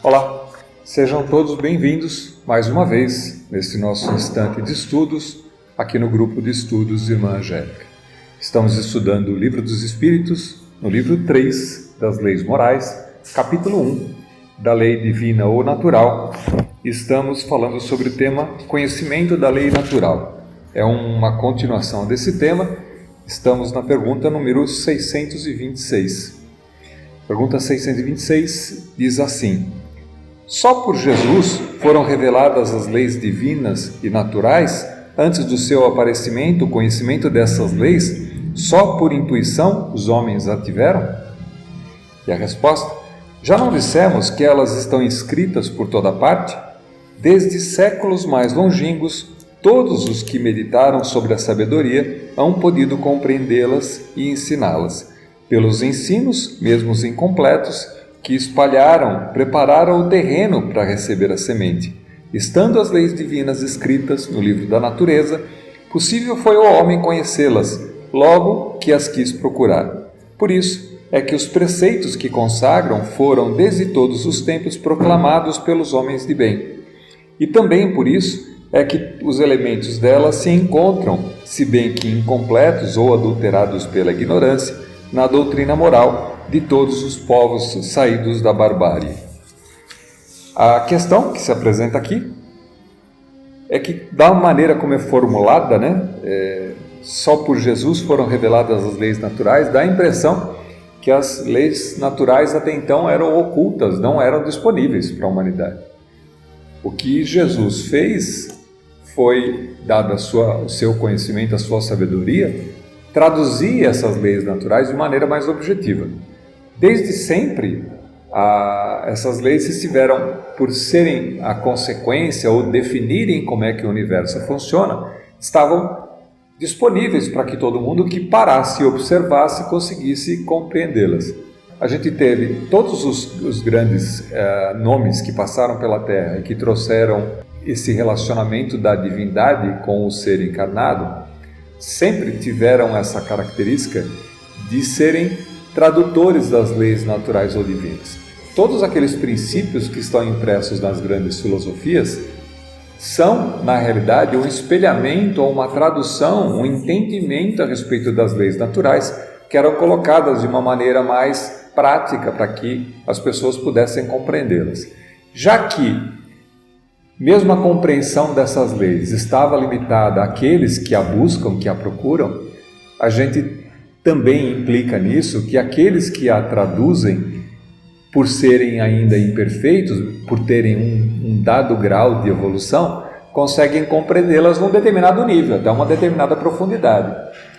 Olá, sejam todos bem-vindos mais uma vez nesse nosso instante de estudos aqui no grupo de estudos Irmã Angélica. Estamos estudando o Livro dos Espíritos, no livro 3 das Leis Morais, capítulo 1 da Lei Divina ou Natural. Estamos falando sobre o tema Conhecimento da Lei Natural. É uma continuação desse tema. Estamos na pergunta número 626. Pergunta 626 diz assim: só por Jesus foram reveladas as leis divinas e naturais? Antes do seu aparecimento, o conhecimento dessas leis, só por intuição os homens a tiveram? E a resposta: já não dissemos que elas estão escritas por toda parte? Desde séculos mais longínquos, todos os que meditaram sobre a sabedoria hão podido compreendê-las e ensiná-las, pelos ensinos, mesmo os incompletos, que espalharam, prepararam o terreno para receber a semente. Estando as leis divinas escritas no livro da natureza, possível foi ao homem conhecê-las, logo que as quis procurar. Por isso é que os preceitos que consagram foram desde todos os tempos proclamados pelos homens de bem. E também por isso é que os elementos delas se encontram, se bem que incompletos ou adulterados pela ignorância, na doutrina moral de todos os povos saídos da barbárie. A questão que se apresenta aqui é que, da maneira como é formulada, só por Jesus foram reveladas as leis naturais, dá a impressão que as leis naturais até então eram ocultas, não eram disponíveis para a humanidade. O que Jesus fez foi, dado o seu conhecimento, a sua sabedoria, traduzir essas leis naturais de maneira mais objetiva. Desde sempre, essas leis estiveram, por serem a consequência ou definirem como é que o universo funciona, estavam disponíveis para que todo mundo que parasse e observasse conseguisse compreendê-las. A gente teve todos os grandes nomes que passaram pela Terra e que trouxeram esse relacionamento da divindade com o ser encarnado, sempre tiveram essa característica de serem tradutores das leis naturais ou divinas. Todos aqueles princípios que estão impressos nas grandes filosofias são, na realidade, um espelhamento ou uma tradução, um entendimento a respeito das leis naturais que eram colocadas de uma maneira mais prática para que as pessoas pudessem compreendê-las. Já que, mesmo a compreensão dessas leis estava limitada àqueles que a buscam, que a procuram, a gente também implica nisso que aqueles que a traduzem, por serem ainda imperfeitos, por terem um dado grau de evolução, conseguem compreendê-las num determinado nível, até uma determinada profundidade.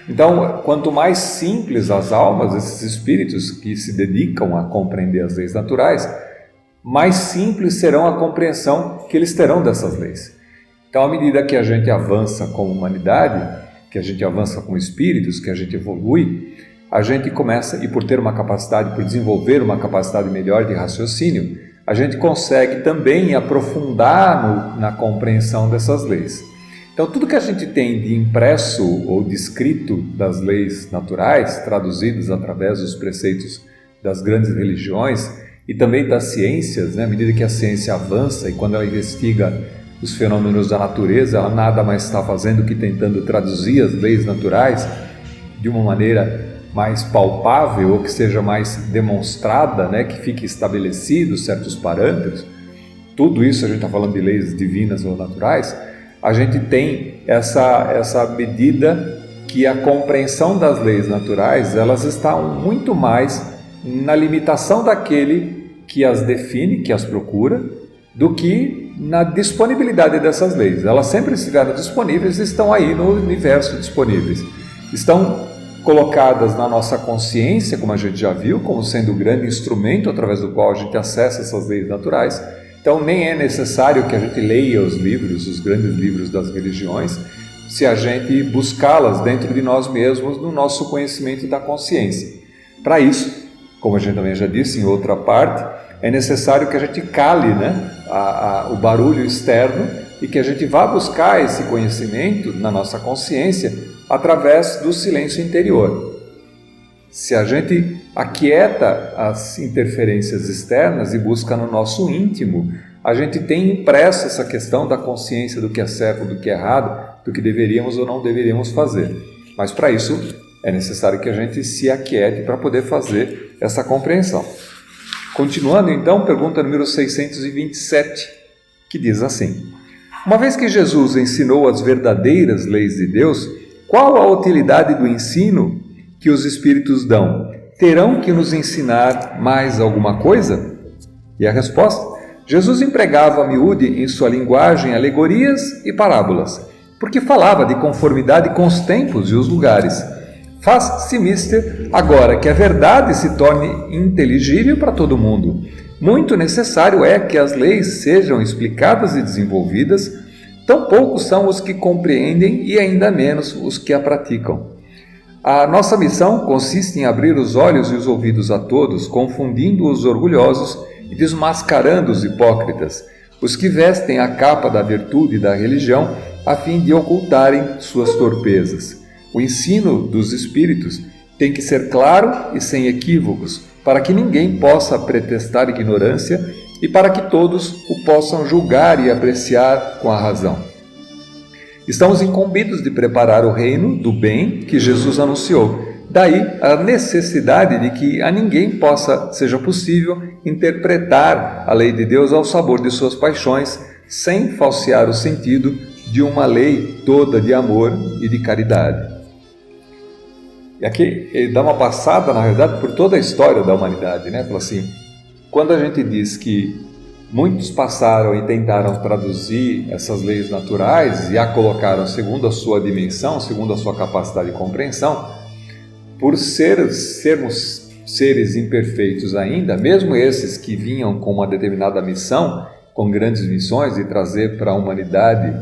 Então, quanto mais simples as almas, esses espíritos que se dedicam a compreender as leis naturais, mais simples serão a compreensão que eles terão dessas leis. Então, à medida que a gente avança como humanidade, que a gente avança como espíritos, que a gente evolui, a gente começa, e por ter uma capacidade, por desenvolver uma capacidade melhor de raciocínio, a gente consegue também aprofundar na compreensão dessas leis. Então, tudo que a gente tem de impresso ou de escrito das leis naturais, traduzidas através dos preceitos das grandes religiões e também das ciências, à medida que a ciência avança e quando ela investiga os fenômenos da natureza, ela nada mais está fazendo que tentando traduzir as leis naturais de uma maneira mais palpável ou que seja mais demonstrada, que fique estabelecidos certos parâmetros. Tudo isso, a gente está falando de leis divinas ou naturais, a gente tem essa medida que a compreensão das leis naturais, elas estão muito mais na limitação daquele que as define, que as procura, do que na disponibilidade dessas leis. Elas sempre estiveram disponíveis e estão aí no universo disponíveis. Estão colocadas na nossa consciência, como a gente já viu, como sendo o grande instrumento através do qual a gente acessa essas leis naturais. Então nem é necessário que a gente leia os livros, os grandes livros das religiões, se a gente buscá-las dentro de nós mesmos, no nosso conhecimento da consciência. Para isso, como a gente também já disse em outra parte, é necessário que a gente cale o barulho externo e que a gente vá buscar esse conhecimento na nossa consciência através do silêncio interior. Se a gente aquieta as interferências externas e busca no nosso íntimo, a gente tem impresso essa questão da consciência do que é certo, do que é errado, do que deveríamos ou não deveríamos fazer. Mas para isso é necessário que a gente se aquiete para poder fazer essa compreensão. Continuando então, pergunta número 627, que diz assim: uma vez que Jesus ensinou as verdadeiras leis de Deus, qual a utilidade do ensino que os Espíritos dão? Terão que nos ensinar mais alguma coisa? E a resposta: Jesus empregava a miúde em sua linguagem alegorias e parábolas, porque falava de conformidade com os tempos e os lugares. Faz-se mister agora que a verdade se torne inteligível para todo mundo. Muito necessário é que as leis sejam explicadas e desenvolvidas. Tão poucos são os que compreendem e ainda menos os que a praticam. A nossa missão consiste em abrir os olhos e os ouvidos a todos, confundindo os orgulhosos e desmascarando os hipócritas, os que vestem a capa da virtude e da religião a fim de ocultarem suas torpezas. O ensino dos Espíritos tem que ser claro e sem equívocos, para que ninguém possa pretextar ignorância e para que todos o possam julgar e apreciar com a razão. Estamos incumbidos de preparar o reino do bem que Jesus anunciou. Daí a necessidade de que a ninguém seja possível interpretar a lei de Deus ao sabor de suas paixões, sem falsear o sentido de uma lei toda de amor e de caridade. E aqui ele dá uma passada, na verdade, por toda a história da humanidade, né? Fala assim, quando a gente diz que muitos passaram e tentaram traduzir essas leis naturais e a colocaram segundo a sua dimensão, segundo a sua capacidade de compreensão, por sermos seres imperfeitos ainda, mesmo esses que vinham com uma determinada missão, com grandes missões de trazer para a humanidade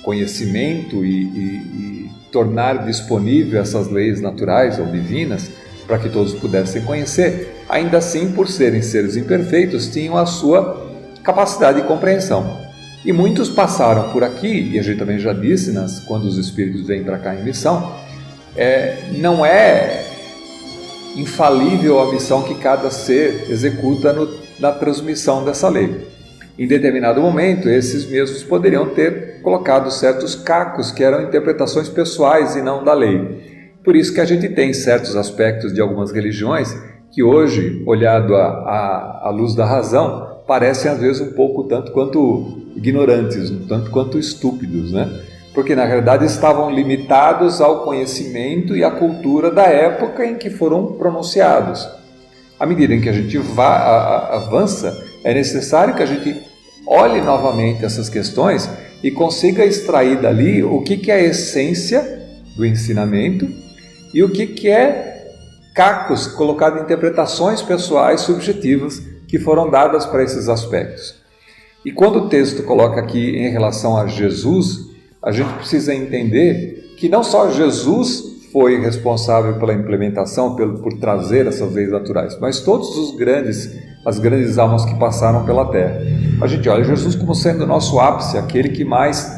conhecimento e tornar disponível essas leis naturais ou divinas para que todos pudessem conhecer, ainda assim, por serem seres imperfeitos, tinham a sua capacidade de compreensão. E muitos passaram por aqui, e a gente também já disse, quando os espíritos vêm para cá em missão, não é infalível a missão que cada ser executa na transmissão dessa lei. Em determinado momento, esses mesmos poderiam ter colocado certos cacos que eram interpretações pessoais e não da lei. Por isso que a gente tem certos aspectos de algumas religiões que hoje, olhado à luz da razão, parecem às vezes um pouco tanto quanto ignorantes, um tanto quanto estúpidos, né? Porque na realidade estavam limitados ao conhecimento e à cultura da época em que foram pronunciados. À medida em que a gente avança, é necessário que a gente olhe novamente essas questões e consiga extrair dali o que é a essência do ensinamento e o que é cacos colocado em interpretações pessoais subjetivas que foram dadas para esses aspectos. E quando o texto coloca aqui em relação a Jesus, a gente precisa entender que não só Jesus foi responsável pela implementação, por trazer essas leis naturais, mas todos as grandes almas que passaram pela Terra. A gente olha Jesus como sendo o nosso ápice, aquele que mais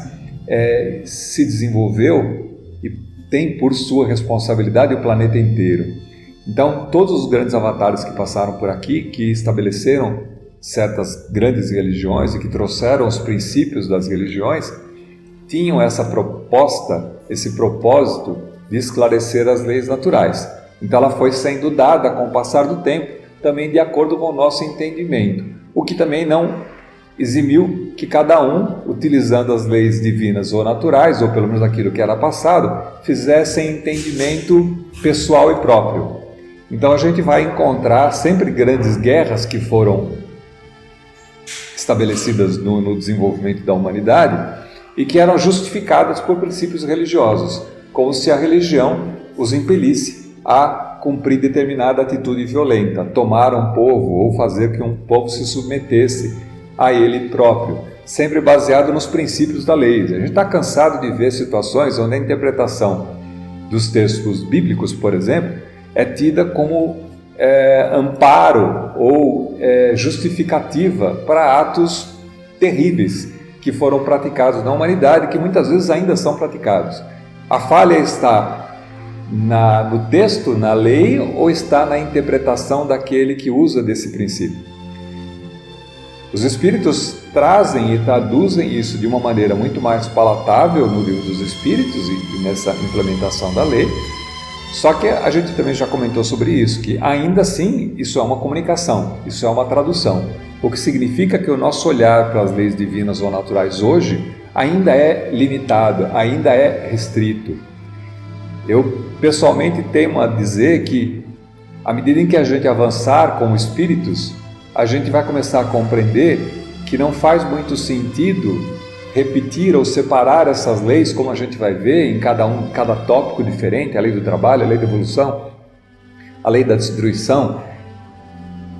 se desenvolveu e tem por sua responsabilidade o planeta inteiro. Então, todos os grandes avatares que passaram por aqui, que estabeleceram certas grandes religiões e que trouxeram os princípios das religiões, tinham essa proposta, esse propósito de esclarecer as leis naturais. Então ela foi sendo dada com o passar do tempo, também de acordo com o nosso entendimento, o que também não eximiu que cada um, utilizando as leis divinas ou naturais, ou pelo menos aquilo que era passado, fizessem entendimento pessoal e próprio. Então a gente vai encontrar sempre grandes guerras que foram estabelecidas no desenvolvimento da humanidade e que eram justificadas por princípios religiosos, como se a religião os impelisse a cumprir determinada atitude violenta, tomar um povo ou fazer que um povo se submetesse a ele próprio, sempre baseado nos princípios da lei. A gente está cansado de ver situações onde a interpretação dos textos bíblicos, por exemplo, é tida como amparo ou justificativa para atos terríveis que foram praticados na humanidade, que muitas vezes ainda são praticados. A falha está no texto, na lei, ou está na interpretação daquele que usa desse princípio? Os Espíritos trazem e traduzem isso de uma maneira muito mais palatável no Livro dos Espíritos e nessa implementação da lei. Só que a gente também já comentou sobre isso, que ainda assim isso é uma comunicação, isso é uma tradução, o que significa que o nosso olhar para as leis divinas ou naturais hoje ainda é limitado, ainda é restrito. Eu pessoalmente temo a dizer que, à medida em que a gente avançar como espíritos, a gente vai começar a compreender que não faz muito sentido repetir ou separar essas leis, como a gente vai ver em cada tópico diferente, a lei do trabalho, a lei da evolução, a lei da destruição,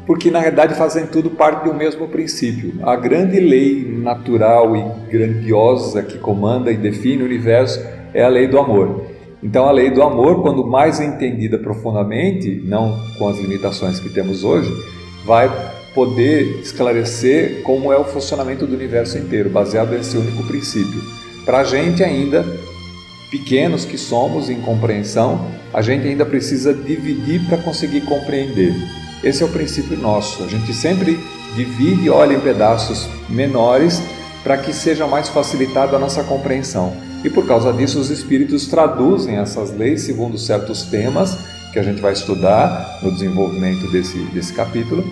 porque na verdade fazem tudo parte do mesmo princípio. A grande lei natural e grandiosa que comanda e define o universo é a lei do amor. Então a lei do amor, quando mais entendida profundamente, não com as limitações que temos hoje, vai poder esclarecer como é o funcionamento do universo inteiro, baseado nesse único princípio. Para a gente ainda, pequenos que somos em compreensão, a gente ainda precisa dividir para conseguir compreender. Esse é o princípio nosso. A gente sempre divide e olha em pedaços menores para que seja mais facilitada a nossa compreensão. E por causa disso, os Espíritos traduzem essas leis segundo certos temas que a gente vai estudar no desenvolvimento desse capítulo,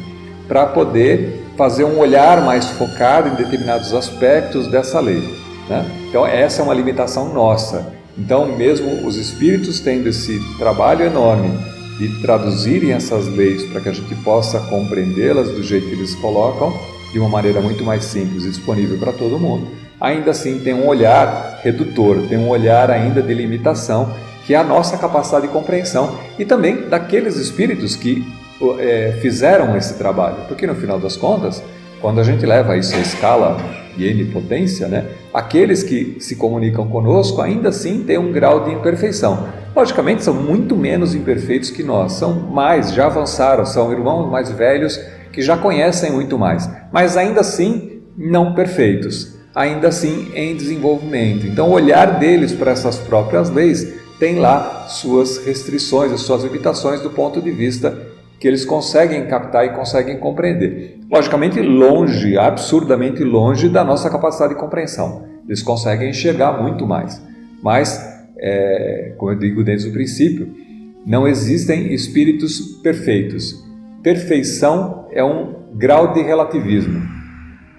para poder fazer um olhar mais focado em determinados aspectos dessa lei, né? Então essa é uma limitação nossa. Então mesmo os Espíritos tendo esse trabalho enorme de traduzirem essas leis para que a gente possa compreendê-las do jeito que eles colocam, de uma maneira muito mais simples e disponível para todo mundo, ainda assim tem um olhar redutor, tem um olhar ainda de limitação, que é a nossa capacidade de compreensão e também daqueles Espíritos que fizeram esse trabalho, porque no final das contas, quando a gente leva isso à escala de N potência, né, aqueles que se comunicam conosco ainda assim têm um grau de imperfeição. Logicamente são muito menos imperfeitos que nós, são mais, já avançaram, são irmãos mais velhos que já conhecem muito mais, mas ainda assim não perfeitos, ainda assim em desenvolvimento. Então o olhar deles para essas próprias leis tem lá suas restrições, as suas limitações do ponto de vista que eles conseguem captar e conseguem compreender. Logicamente longe, absurdamente longe da nossa capacidade de compreensão. Eles conseguem enxergar muito mais. Mas, como eu digo desde o princípio, não existem espíritos perfeitos. Perfeição é um grau de relativismo.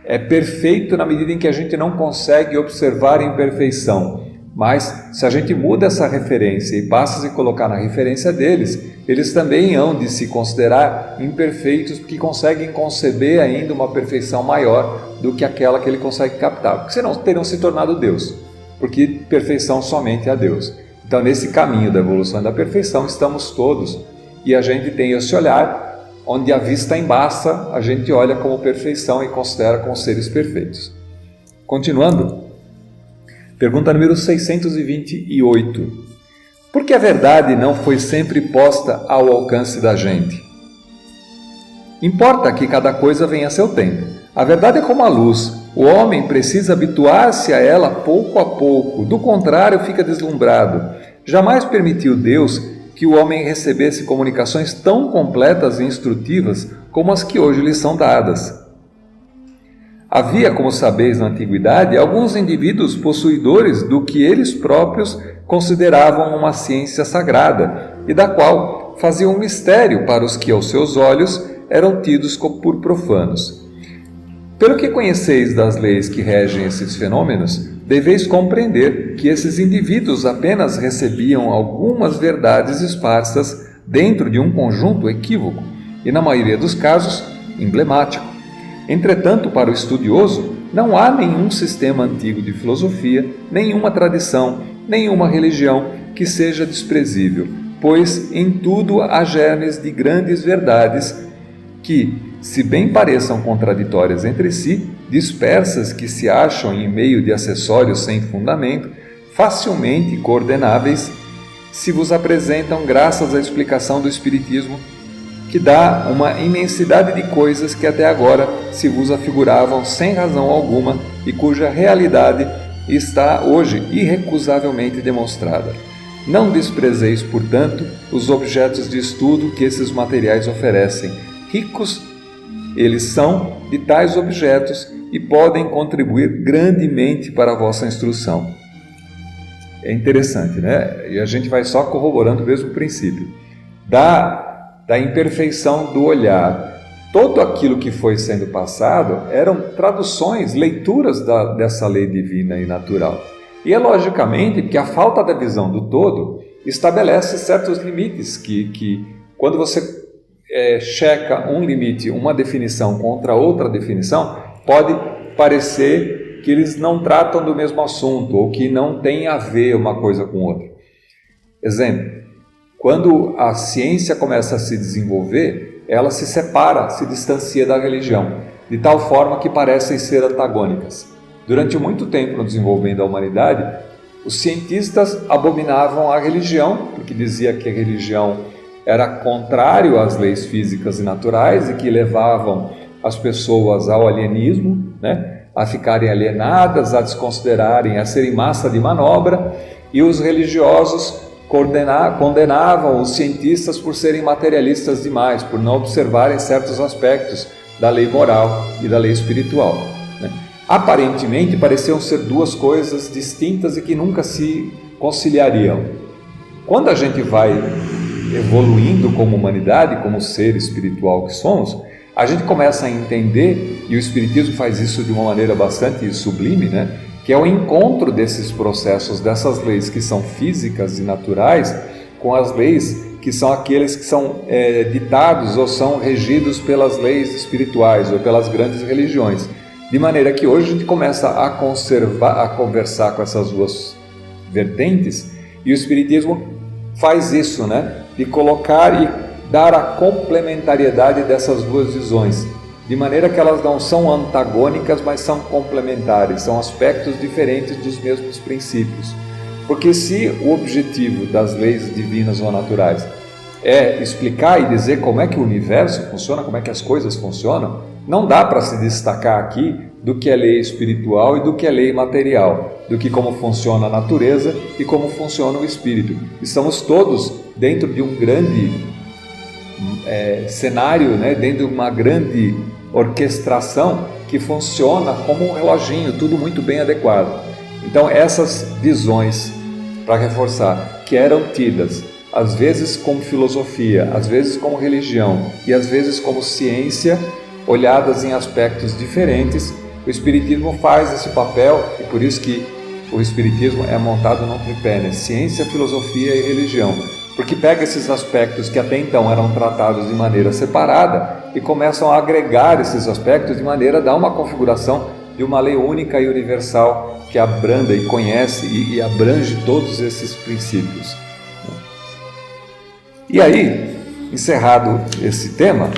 É perfeito na medida em que a gente não consegue observar a imperfeição. Mas, se a gente muda essa referência e passa a se colocar na referência deles, eles também hão de se considerar imperfeitos porque conseguem conceber ainda uma perfeição maior do que aquela que ele consegue captar, porque senão teriam se tornado Deus, porque perfeição somente é a Deus. Então, nesse caminho da evolução e da perfeição estamos todos, e a gente tem esse olhar onde a vista embaça, a gente olha como perfeição e considera como seres perfeitos. Continuando, pergunta número 628. Por que a verdade não foi sempre posta ao alcance da gente? Importa que cada coisa venha a seu tempo. A verdade é como a luz. O homem precisa habituar-se a ela pouco a pouco, do contrário fica deslumbrado. Jamais permitiu Deus que o homem recebesse comunicações tão completas e instrutivas como as que hoje lhe são dadas. Havia, como sabeis na antiguidade, alguns indivíduos possuidores do que eles próprios consideravam uma ciência sagrada e da qual faziam um mistério para os que, aos seus olhos, eram tidos por profanos. Pelo que conheceis das leis que regem esses fenômenos, deveis compreender que esses indivíduos apenas recebiam algumas verdades esparsas dentro de um conjunto equívoco e, na maioria dos casos, emblemático. Entretanto, para o estudioso, não há nenhum sistema antigo de filosofia, nenhuma tradição, nenhuma religião que seja desprezível, pois em tudo há germes de grandes verdades que, se bem pareçam contraditórias entre si, dispersas que se acham em meio de acessórios sem fundamento, facilmente coordenáveis, se vos apresentam graças à explicação do Espiritismo, que dá uma imensidade de coisas que até agora se vos afiguravam sem razão alguma e cuja realidade está hoje irrecusavelmente demonstrada. Não desprezeis, portanto, os objetos de estudo que esses materiais oferecem. Ricos eles são de tais objetos e podem contribuir grandemente para a vossa instrução. É interessante, né? E a gente vai só corroborando o mesmo princípio. Da imperfeição do olhar. Todo aquilo que foi sendo passado eram traduções, leituras dessa lei divina e natural. E é logicamente que a falta da visão do todo estabelece certos limites que quando você checa um limite, uma definição contra outra definição, pode parecer que eles não tratam do mesmo assunto ou que não tem a ver uma coisa com outra. Exemplo, quando a ciência começa a se desenvolver, ela se separa, se distancia da religião, de tal forma que parecem ser antagônicas. Durante muito tempo no desenvolvimento da humanidade, os cientistas abominavam a religião, porque dizia que a religião era contrário às leis físicas e naturais e que levavam as pessoas ao alienismo, né? A ficarem alienadas, a desconsiderarem, a serem massa de manobra, e os religiosos condenavam os cientistas por serem materialistas demais, por não observarem certos aspectos da lei moral e da lei espiritual, né? Aparentemente pareciam ser duas coisas distintas e que nunca se conciliariam. Quando a gente vai evoluindo como humanidade, como ser espiritual que somos, a gente começa a entender, e o Espiritismo faz isso de uma maneira bastante sublime, né? Que é o encontro desses processos, dessas leis que são físicas e naturais, com as leis que são aqueles que são ditados ou são regidos pelas leis espirituais ou pelas grandes religiões. De maneira que hoje a gente começa a conversar com essas duas vertentes, e o Espiritismo faz isso, né? De colocar e dar a complementariedade dessas duas visões, de maneira que elas não são antagônicas, mas são complementares, são aspectos diferentes dos mesmos princípios. Porque se o objetivo das leis divinas ou naturais é explicar e dizer como é que o universo funciona, como é que as coisas funcionam, não dá para se destacar aqui do que é lei espiritual e do que é lei material, do que como funciona a natureza e como funciona o espírito. Estamos todos dentro de um grande cenário, né? Dentro de uma grande orquestração que funciona como um reloginho, tudo muito bem adequado. Então essas visões, para reforçar, que eram tidas às vezes como filosofia, às vezes como religião e às vezes como ciência, olhadas em aspectos diferentes, o Espiritismo faz esse papel, e por isso que o Espiritismo é montado num tripé, né? Ciência, filosofia e religião, porque pega esses aspectos que até então eram tratados de maneira separada e começam a agregar esses aspectos de maneira a dar uma configuração de uma lei única e universal que abranda e conhece e abrange todos esses princípios. E aí, encerrado esse tema,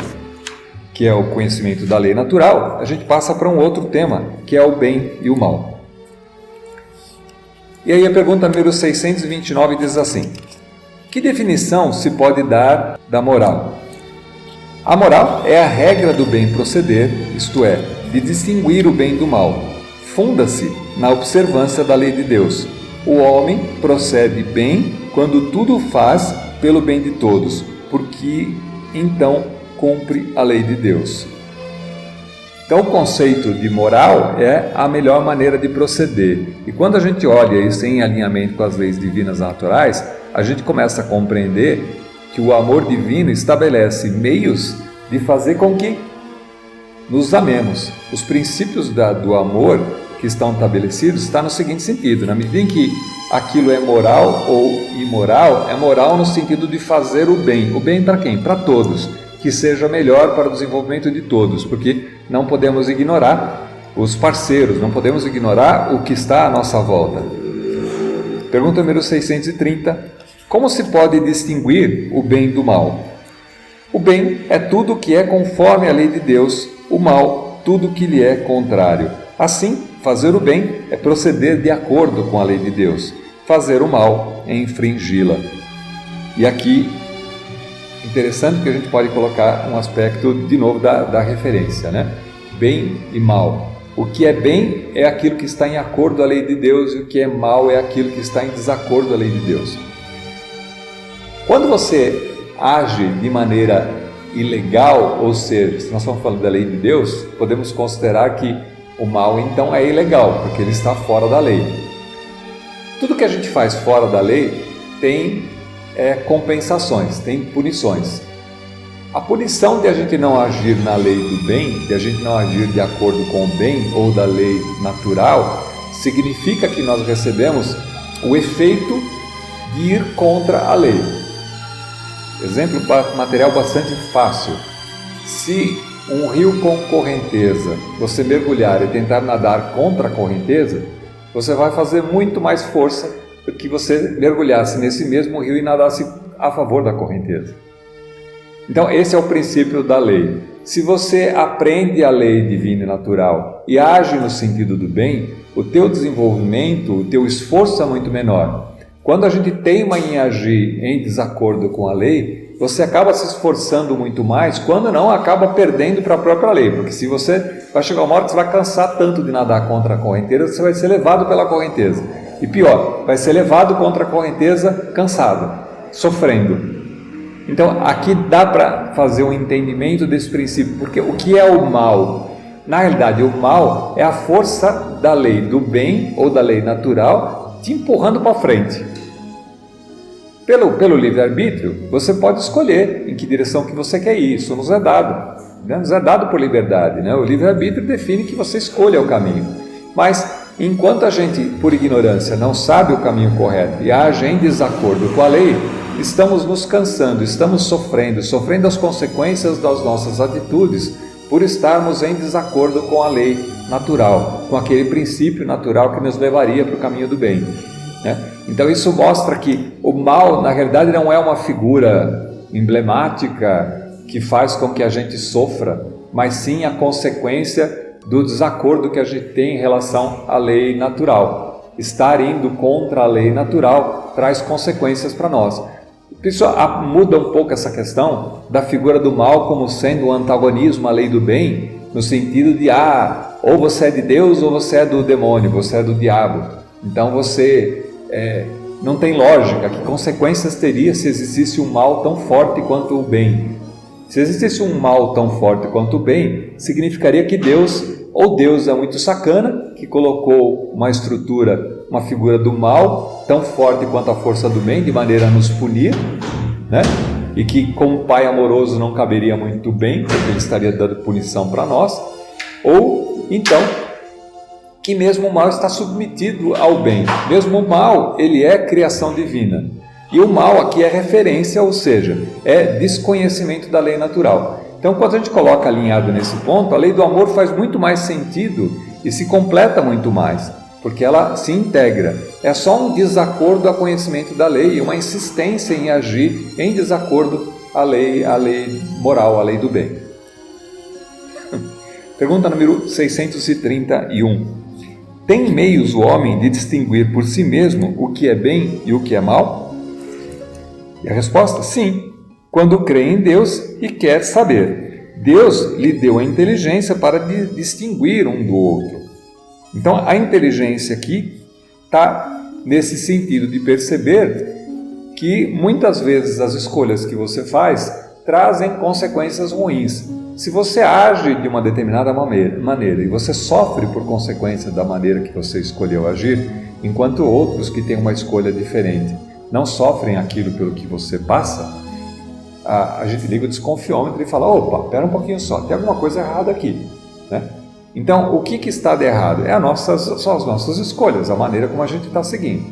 que é o conhecimento da lei natural, a gente passa para um outro tema, que é o bem e o mal. E aí a pergunta número 629 diz assim: que definição se pode dar da moral? A moral é a regra do bem proceder, isto é, de distinguir o bem do mal. Funda-se na observância da lei de Deus. O homem procede bem quando tudo faz pelo bem de todos, porque então cumpre a lei de Deus. Então o conceito de moral é a melhor maneira de proceder. E quando a gente olha isso em alinhamento com as leis divinas naturais, a gente começa a compreender que o amor divino estabelece meios de fazer com que nos amemos. Os princípios do amor que estão estabelecidos estão no seguinte sentido: na medida em que aquilo é moral ou imoral, é moral no sentido de fazer o bem. O bem para quem? Para todos. Que seja melhor para o desenvolvimento de todos, porque não podemos ignorar os parceiros, não podemos ignorar o que está à nossa volta. Pergunta número 630. Como se pode distinguir o bem do mal? O bem é tudo que é conforme a lei de Deus, o mal, tudo que lhe é contrário. Assim, fazer o bem é proceder de acordo com a lei de Deus. Fazer o mal é infringi-la. E aqui, interessante que a gente pode colocar um aspecto, de novo, da referência, né? Bem e mal. O que é bem é aquilo que está em acordo à lei de Deus, e o que é mal é aquilo que está em desacordo à lei de Deus. Quando você age de maneira ilegal, ou seja, se nós estamos falando da lei de Deus, podemos considerar que o mal então é ilegal, porque ele está fora da lei. Tudo que a gente faz fora da lei tem compensações, tem punições. A punição de a gente não agir na lei do bem, de a gente não agir de acordo com o bem ou da lei natural, significa que nós recebemos o efeito de ir contra a lei. Exemplo material bastante fácil. Se um rio com correnteza, você mergulhar e tentar nadar contra a correnteza, você vai fazer muito mais força do que você mergulhasse nesse mesmo rio e nadasse a favor da correnteza. Então esse é o princípio da lei. Se você aprende a lei divina e natural e age no sentido do bem, o teu desenvolvimento, o teu esforço é muito menor. Quando a gente teima em agir em desacordo com a lei, você acaba se esforçando muito mais, quando não, acaba perdendo para a própria lei, porque se você vai chegar uma hora que você vai cansar tanto de nadar contra a correnteza, você vai ser levado pela correnteza. E pior, vai ser levado contra a correnteza cansado, sofrendo. Então aqui dá para fazer um entendimento desse princípio, porque o que é o mal? Na realidade, o mal é a força da lei do bem ou da lei natural te empurrando para frente. Pelo livre-arbítrio, você pode escolher em que direção que você quer ir, isso nos é dado. Nos é dado por liberdade, né? O livre-arbítrio define que você escolha o caminho. Mas, enquanto a gente, por ignorância, não sabe o caminho correto e age em desacordo com a lei, estamos nos cansando, estamos sofrendo as consequências das nossas atitudes por estarmos em desacordo com a lei natural, com aquele princípio natural que nos levaria para o caminho do bem, né? Então isso mostra que o mal, na realidade, não é uma figura emblemática que faz com que a gente sofra, mas sim a consequência do desacordo que a gente tem em relação à lei natural. Estar indo contra a lei natural traz consequências para nós. Isso muda um pouco essa questão da figura do mal como sendo um antagonismo à lei do bem, no sentido de, ou você é de Deus ou você é do demônio, você é do diabo. Então você não tem lógica. Que consequências teria se existisse um mal tão forte quanto o bem? Se existisse um mal tão forte quanto o bem, significaria que Deus é muito sacana, que colocou uma estrutura, uma figura do mal tão forte quanto a força do bem, de maneira a nos punir, né? E que como Pai amoroso não caberia muito bem, porque Ele estaria dando punição para nós, ou então que mesmo o mal está submetido ao bem. Mesmo o mal, ele é criação divina. E o mal aqui é referência, ou seja, é desconhecimento da lei natural. Então, quando a gente coloca alinhado nesse ponto, a lei do amor faz muito mais sentido e se completa muito mais, porque ela se integra. É só um desacordo ao conhecimento da lei e uma insistência em agir em desacordo à lei moral, à lei do bem. Pergunta número 631. Tem meios o homem de distinguir por si mesmo o que é bem e o que é mal? E a resposta, sim, quando crê em Deus e quer saber. Deus lhe deu a inteligência para distinguir um do outro. Então, a inteligência aqui está nesse sentido de perceber que muitas vezes as escolhas que você faz trazem consequências ruins. Se você age de uma determinada maneira e você sofre por consequência da maneira que você escolheu agir, enquanto outros que têm uma escolha diferente não sofrem aquilo pelo que você passa, a gente liga o desconfiômetro e fala, opa, espera um pouquinho só, tem alguma coisa errada aqui, né? Então, o que está de errado? São as nossas escolhas, a maneira como a gente está seguindo.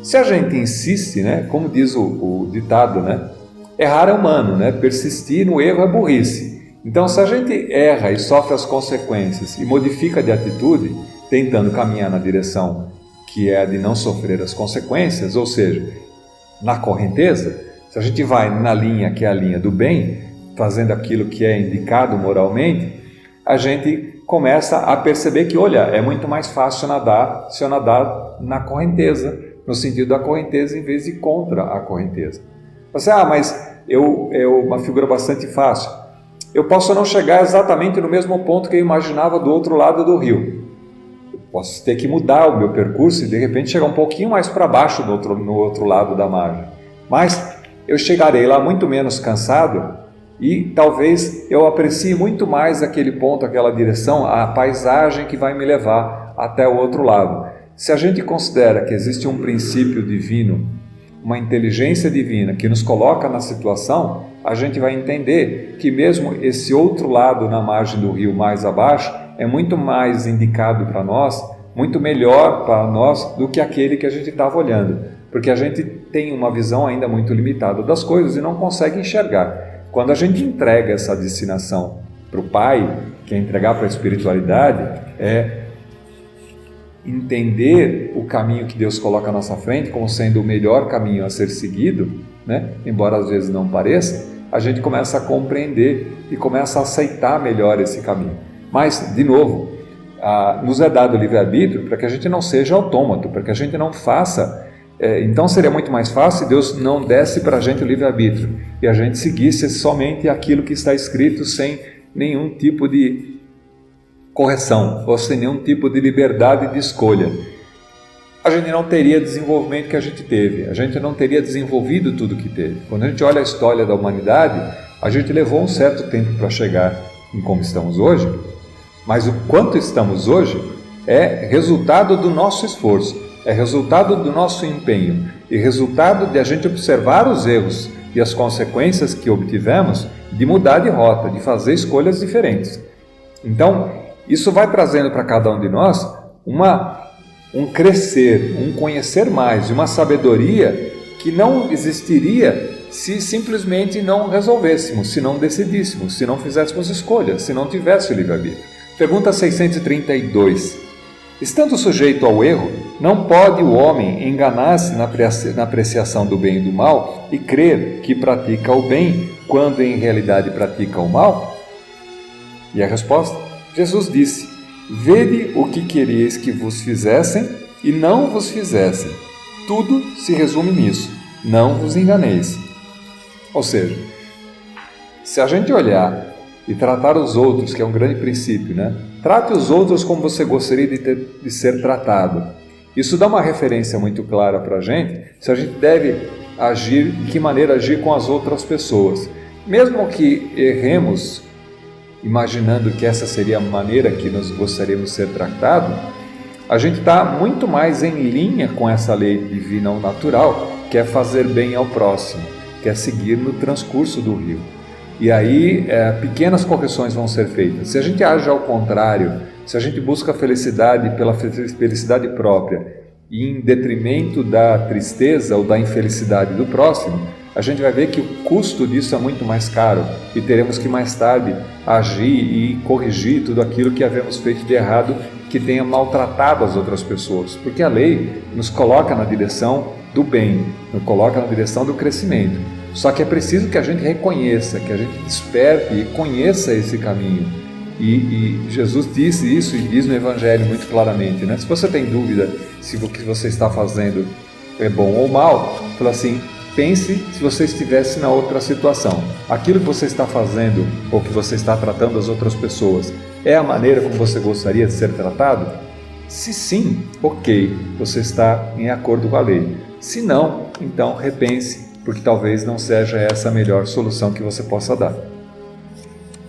Se a gente insiste, né, como diz o ditado, né, errar é humano, né, persistir no erro é burrice. Então, se a gente erra e sofre as consequências e modifica de atitude, tentando caminhar na direção que é a de não sofrer as consequências, ou seja, na correnteza, se a gente vai na linha que é a linha do bem, fazendo aquilo que é indicado moralmente, a gente começa a perceber que, olha, é muito mais fácil nadar se eu nadar na correnteza, no sentido da correnteza em vez de contra a correnteza. Você, mas é uma figura bastante fácil. Eu posso não chegar exatamente no mesmo ponto que eu imaginava do outro lado do rio. Eu posso ter que mudar o meu percurso e de repente chegar um pouquinho mais para baixo no outro lado da margem. Mas eu chegarei lá muito menos cansado e talvez eu aprecie muito mais aquele ponto, aquela direção, a paisagem que vai me levar até o outro lado. Se a gente considera que existe um princípio divino, uma inteligência divina que nos coloca na situação, a gente vai entender que mesmo esse outro lado na margem do rio mais abaixo é muito mais indicado para nós, muito melhor para nós do que aquele que a gente estava olhando, porque a gente tem uma visão ainda muito limitada das coisas e não consegue enxergar. Quando a gente entrega essa destinação para o Pai, que é entregar para a espiritualidade, é entender o caminho que Deus coloca à nossa frente como sendo o melhor caminho a ser seguido, né? Embora às vezes não pareça, a gente começa a compreender e começa a aceitar melhor esse caminho. Mas, de novo, nos é dado o livre-arbítrio para que a gente não seja autômato, para que a gente não faça... Então seria muito mais fácil se Deus não desse para a gente o livre-arbítrio e a gente seguisse somente aquilo que está escrito sem nenhum tipo de correção ou sem nenhum tipo de liberdade de escolha. A gente não teria o desenvolvimento que a gente teve, a gente não teria desenvolvido tudo que teve. Quando a gente olha a história da humanidade, a gente levou um certo tempo para chegar em como estamos hoje, mas o quanto estamos hoje é resultado do nosso esforço, é resultado do nosso empenho e resultado de a gente observar os erros e as consequências que obtivemos de mudar de rota, de fazer escolhas diferentes. Então, isso vai trazendo para cada um de nós um crescer, um conhecer mais, uma sabedoria que não existiria se simplesmente não resolvêssemos, se não decidíssemos, se não fizéssemos escolhas, se não tivesse o livre-arbítrio. Pergunta 632. Estando sujeito ao erro, não pode o homem enganar-se na apreciação do bem e do mal e crer que pratica o bem quando em realidade pratica o mal? E a resposta? Jesus disse: vede o que quereis que vos fizessem e não vos fizessem. Tudo se resume nisso: não vos enganeis. Ou seja, se a gente olhar e tratar os outros, que é um grande princípio, né? Trate os outros como você gostaria de ser tratado. Isso dá uma referência muito clara para a gente, se a gente deve agir, de que maneira agir com as outras pessoas. Mesmo que erremos, imaginando que essa seria a maneira que nós gostaríamos de ser tratados, a gente está muito mais em linha com essa lei divina ou natural, que é fazer bem ao próximo, que é seguir no transcurso do rio. E aí, pequenas correções vão ser feitas. Se a gente age ao contrário, se a gente busca a felicidade pela felicidade própria e em detrimento da tristeza ou da infelicidade do próximo, a gente vai ver que o custo disso é muito mais caro e teremos que mais tarde agir e corrigir tudo aquilo que havemos feito de errado que tenha maltratado as outras pessoas, porque a lei nos coloca na direção do bem, nos coloca na direção do crescimento. Só que é preciso que a gente reconheça, que a gente desperte e conheça esse caminho. E Jesus disse isso e diz no Evangelho muito claramente, né? Se você tem dúvida se o que você está fazendo é bom ou mal, fala assim: pense se você estivesse na outra situação. Aquilo que você está fazendo ou que você está tratando as outras pessoas é a maneira como você gostaria de ser tratado? Se sim, ok, você está em acordo com a lei. Se não, então repense, porque talvez não seja essa a melhor solução que você possa dar.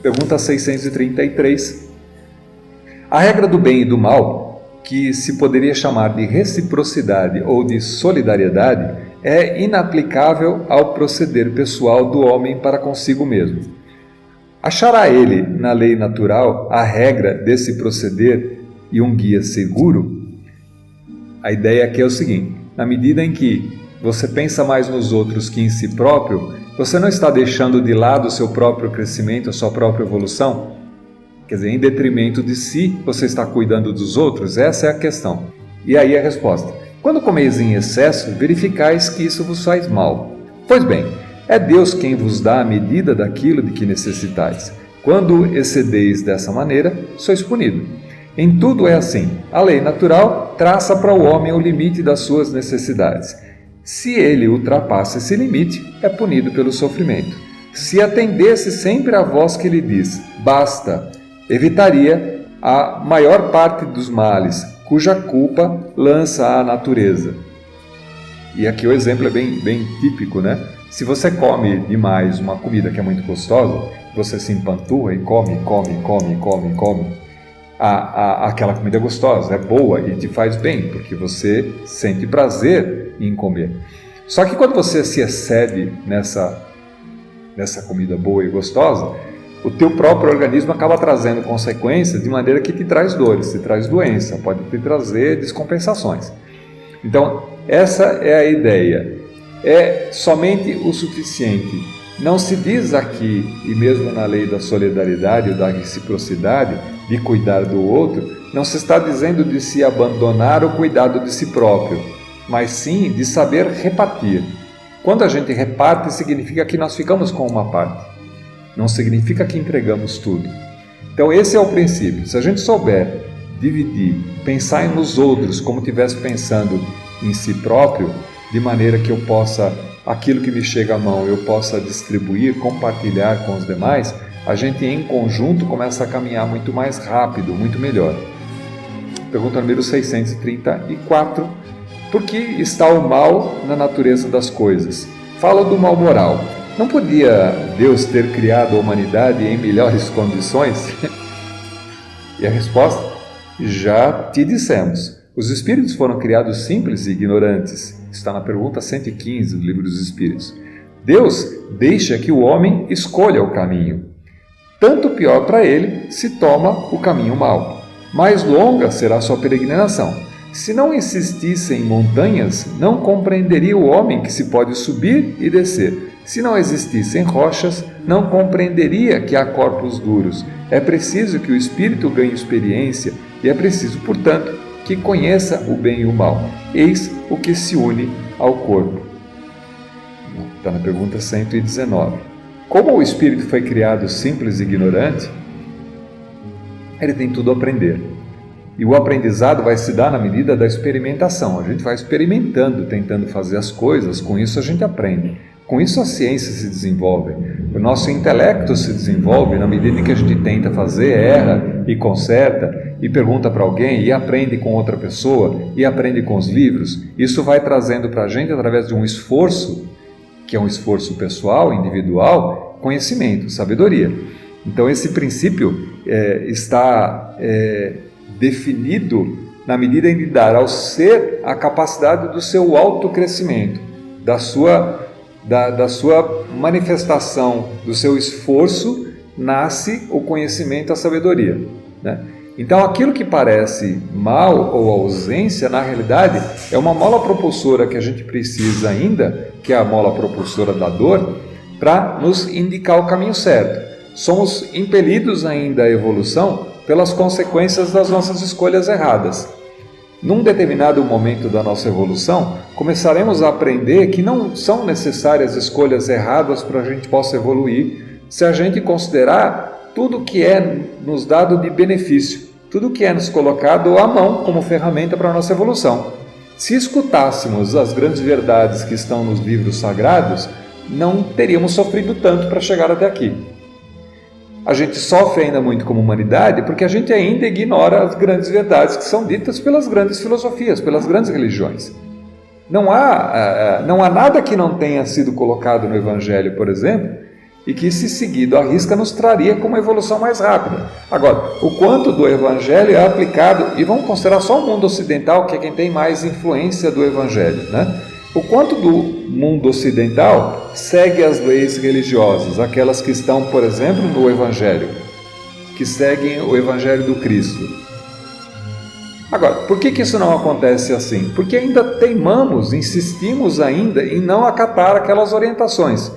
Pergunta 633. A regra do bem e do mal, que se poderia chamar de reciprocidade ou de solidariedade, é inaplicável ao proceder pessoal do homem para consigo mesmo. Achará ele, na lei natural, a regra desse proceder e um guia seguro? A ideia aqui é o seguinte: na medida em que você pensa mais nos outros que em si próprio, você não está deixando de lado o seu próprio crescimento, a sua própria evolução? Quer dizer, em detrimento de si, você está cuidando dos outros? Essa é a questão. E aí a resposta: quando comeis em excesso, verificais que isso vos faz mal. Pois bem, é Deus quem vos dá a medida daquilo de que necessitais. Quando excedeis dessa maneira, sois punido. Em tudo é assim. A lei natural traça para o homem o limite das suas necessidades. Se ele ultrapassa esse limite, é punido pelo sofrimento. Se atendesse sempre à voz que lhe diz, basta, evitaria a maior parte dos males, cuja culpa lança a natureza. E aqui o exemplo é bem típico, né? Se você come demais uma comida que é muito gostosa, você se empanturra e come, aquela comida é gostosa, é boa e te faz bem, porque você sente prazer em comer. Só que quando você se excede nessa comida boa e gostosa, o teu próprio organismo acaba trazendo consequências de maneira que te traz dores, te traz doença, pode te trazer descompensações. Então, essa é a ideia. É somente o suficiente. Não se diz aqui, e mesmo na lei da solidariedade ou da reciprocidade, de cuidar do outro, não se está dizendo de se abandonar o cuidado de si próprio, mas sim de saber repartir. Quando a gente reparte, significa que nós ficamos com uma parte. Não significa que entregamos tudo. Então esse é o princípio. Se a gente souber dividir, pensar nos outros como estivesse pensando em si próprio, de maneira que eu possa, aquilo que me chega à mão, eu possa distribuir, compartilhar com os demais, a gente em conjunto começa a caminhar muito mais rápido, muito melhor. Pergunta número 634. Por que está o mal na natureza das coisas? Fala do mal moral. Não podia Deus ter criado a humanidade em melhores condições? E a resposta? Já te dissemos. Os espíritos foram criados simples e ignorantes. Está na pergunta 115 do Livro dos Espíritos. Deus deixa que o homem escolha o caminho. Tanto pior para ele se toma o caminho mau. Mais longa será sua peregrinação. Se não existissem montanhas, não compreenderia o homem que se pode subir e descer. Se não existissem rochas, não compreenderia que há corpos duros. É preciso que o espírito ganhe experiência e é preciso, portanto, que conheça o bem e o mal. Eis o que se une ao corpo. Está na pergunta 119. Como o espírito foi criado simples e ignorante, ele tem tudo a aprender. E o aprendizado vai se dar na medida da experimentação. A gente vai experimentando, tentando fazer as coisas, com isso a gente aprende. Com isso a ciência se desenvolve. O nosso intelecto se desenvolve na medida em que a gente tenta fazer, erra e conserta, e pergunta para alguém, e aprende com outra pessoa, e aprende com os livros. Isso vai trazendo para a gente, através de um esforço, que é um esforço pessoal, individual, conhecimento, sabedoria. Então esse princípio está definido na medida em de dar ao ser a capacidade do seu autocrescimento, da sua manifestação, do seu esforço, nasce o conhecimento, a sabedoria, né? Então aquilo que parece mal ou ausência, na realidade, é uma mola propulsora que a gente precisa ainda, que é a mola propulsora da dor, para nos indicar o caminho certo. Somos impelidos ainda à evolução pelas consequências das nossas escolhas erradas. Num determinado momento da nossa evolução, começaremos a aprender que não são necessárias escolhas erradas para a gente possa evoluir, se a gente considerar tudo que é nos dado de benefício, tudo que é nos colocado à mão como ferramenta para a nossa evolução. Se escutássemos as grandes verdades que estão nos livros sagrados, não teríamos sofrido tanto para chegar até aqui. A gente sofre ainda muito como humanidade porque a gente ainda ignora as grandes verdades que são ditas pelas grandes filosofias, pelas grandes religiões. Não há nada que não tenha sido colocado no Evangelho, por exemplo, e que, se seguido à risca, nos traria como uma evolução mais rápida. Agora, o quanto do Evangelho é aplicado, e vamos considerar só o mundo ocidental, que é quem tem mais influência do Evangelho, né? O quanto do mundo ocidental segue as leis religiosas, aquelas que estão, por exemplo, no Evangelho, que seguem o Evangelho do Cristo. Agora, por que isso não acontece assim? Porque ainda teimamos, insistimos ainda em não acatar aquelas orientações.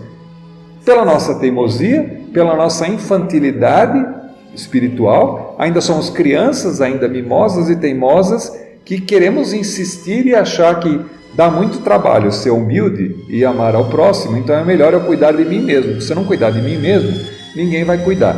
Pela nossa teimosia, pela nossa infantilidade espiritual, ainda somos crianças, ainda mimosas e teimosas, que queremos insistir e achar que dá muito trabalho ser humilde e amar ao próximo, então é melhor eu cuidar de mim mesmo. Se eu não cuidar de mim mesmo, ninguém vai cuidar.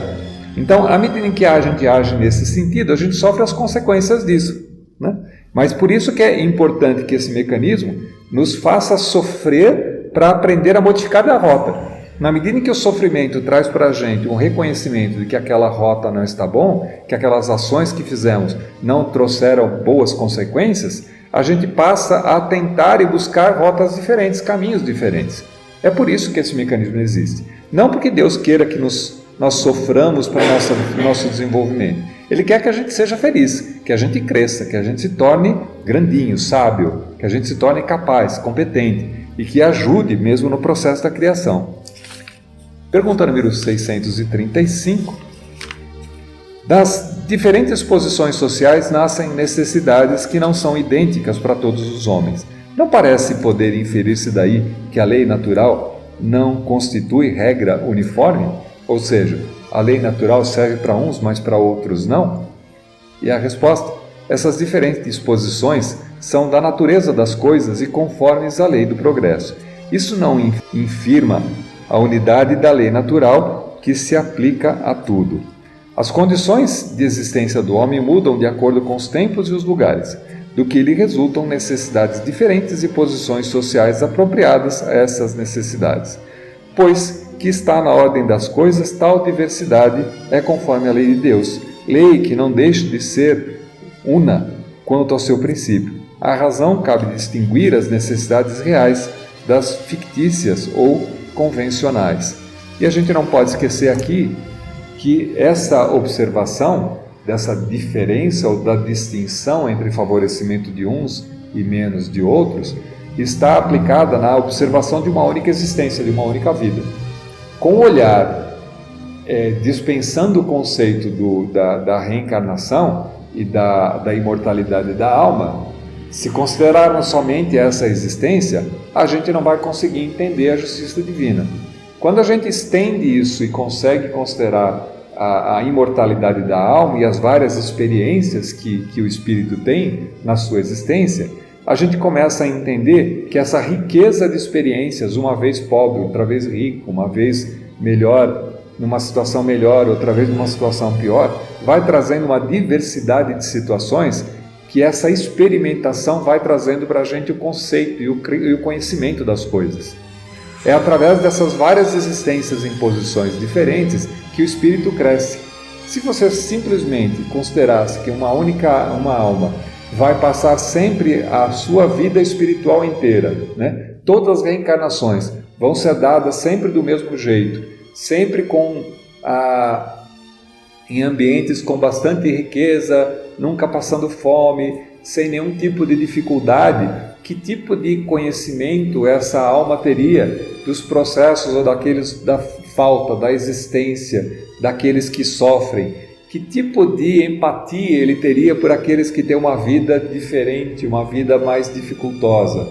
Então, à medida em que a gente age nesse sentido, a gente sofre as consequências disso, né? Mas por isso que é importante que esse mecanismo nos faça sofrer para aprender a modificar a rota. Na medida em que o sofrimento traz para a gente um reconhecimento de que aquela rota não está bom, que aquelas ações que fizemos não trouxeram boas consequências, a gente passa a tentar e buscar rotas diferentes, caminhos diferentes. É por isso que esse mecanismo existe. Não porque Deus queira que nós soframos para o nosso desenvolvimento. Ele quer que a gente seja feliz, que a gente cresça, que a gente se torne grandinho, sábio, que a gente se torne capaz, competente e que ajude mesmo no processo da criação. Pergunta número 635. Das diferentes posições sociais nascem necessidades que não são idênticas para todos os homens. Não parece poder inferir-se daí que a lei natural não constitui regra uniforme? Ou seja, a lei natural serve para uns, mas para outros não? E a resposta: essas diferentes disposições são da natureza das coisas e conformes à lei do progresso. Isso não infirma a unidade da lei natural que se aplica a tudo. As condições de existência do homem mudam de acordo com os tempos e os lugares, do que lhe resultam necessidades diferentes e posições sociais apropriadas a essas necessidades. Pois que está na ordem das coisas, tal diversidade é conforme a lei de Deus, lei que não deixa de ser una quanto ao seu princípio. A razão cabe distinguir as necessidades reais das fictícias ou convencionais. E a gente não pode esquecer aqui que essa observação dessa diferença ou da distinção entre favorecimento de uns e menos de outros está aplicada na observação de uma única existência, de uma única vida. Com o olhar dispensando o conceito da reencarnação e da imortalidade da alma, se considerarmos somente essa existência, a gente não vai conseguir entender a justiça divina. Quando a gente estende isso e consegue considerar a imortalidade da alma e as várias experiências que o espírito tem na sua existência, a gente começa a entender que essa riqueza de experiências, uma vez pobre, outra vez rico, uma vez melhor, numa situação melhor, outra vez numa situação pior, vai trazendo uma diversidade de situações que essa experimentação vai trazendo para a gente o conceito e o conhecimento das coisas. É através dessas várias existências em posições diferentes que o espírito cresce. Se você simplesmente considerasse que uma alma vai passar sempre a sua vida espiritual inteira, né? Todas as reencarnações vão ser dadas sempre do mesmo jeito, sempre em ambientes com bastante riqueza, nunca passando fome, sem nenhum tipo de dificuldade. Que tipo de conhecimento essa alma teria dos processos ou da falta, da existência, daqueles que sofrem? Que tipo de empatia ele teria por aqueles que têm uma vida diferente, uma vida mais dificultosa?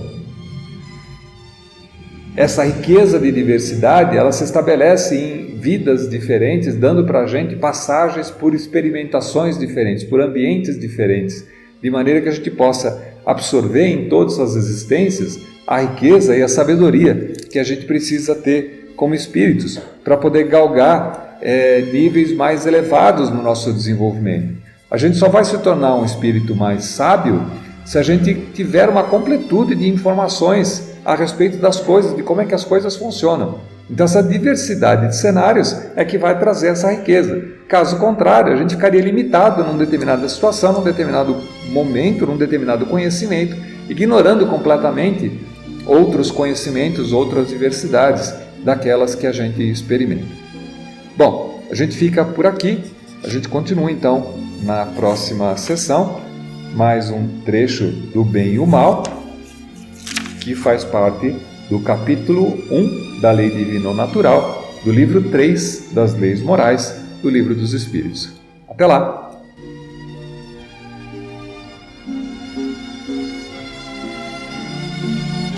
Essa riqueza de diversidade, ela se estabelece em vidas diferentes, dando para a gente passagens por experimentações diferentes, por ambientes diferentes, de maneira que a gente possa absorver em todas as existências a riqueza e a sabedoria que a gente precisa ter como espíritos para poder galgar níveis mais elevados no nosso desenvolvimento. A gente só vai se tornar um espírito mais sábio se a gente tiver uma completude de informações a respeito das coisas, de como é que as coisas funcionam. Então essa diversidade de cenários é que vai trazer essa riqueza. Caso contrário, a gente ficaria limitado numa determinada situação, num determinado momento, num determinado conhecimento, ignorando completamente outros conhecimentos, outras diversidades daquelas que a gente experimenta. Bom, a gente fica por aqui, a gente continua então na próxima sessão, mais um trecho do Bem e o Mal, que faz parte do capítulo 1 da Lei Divino-Natural, do livro 3 das Leis Morais, do Livro dos Espíritos. Até lá!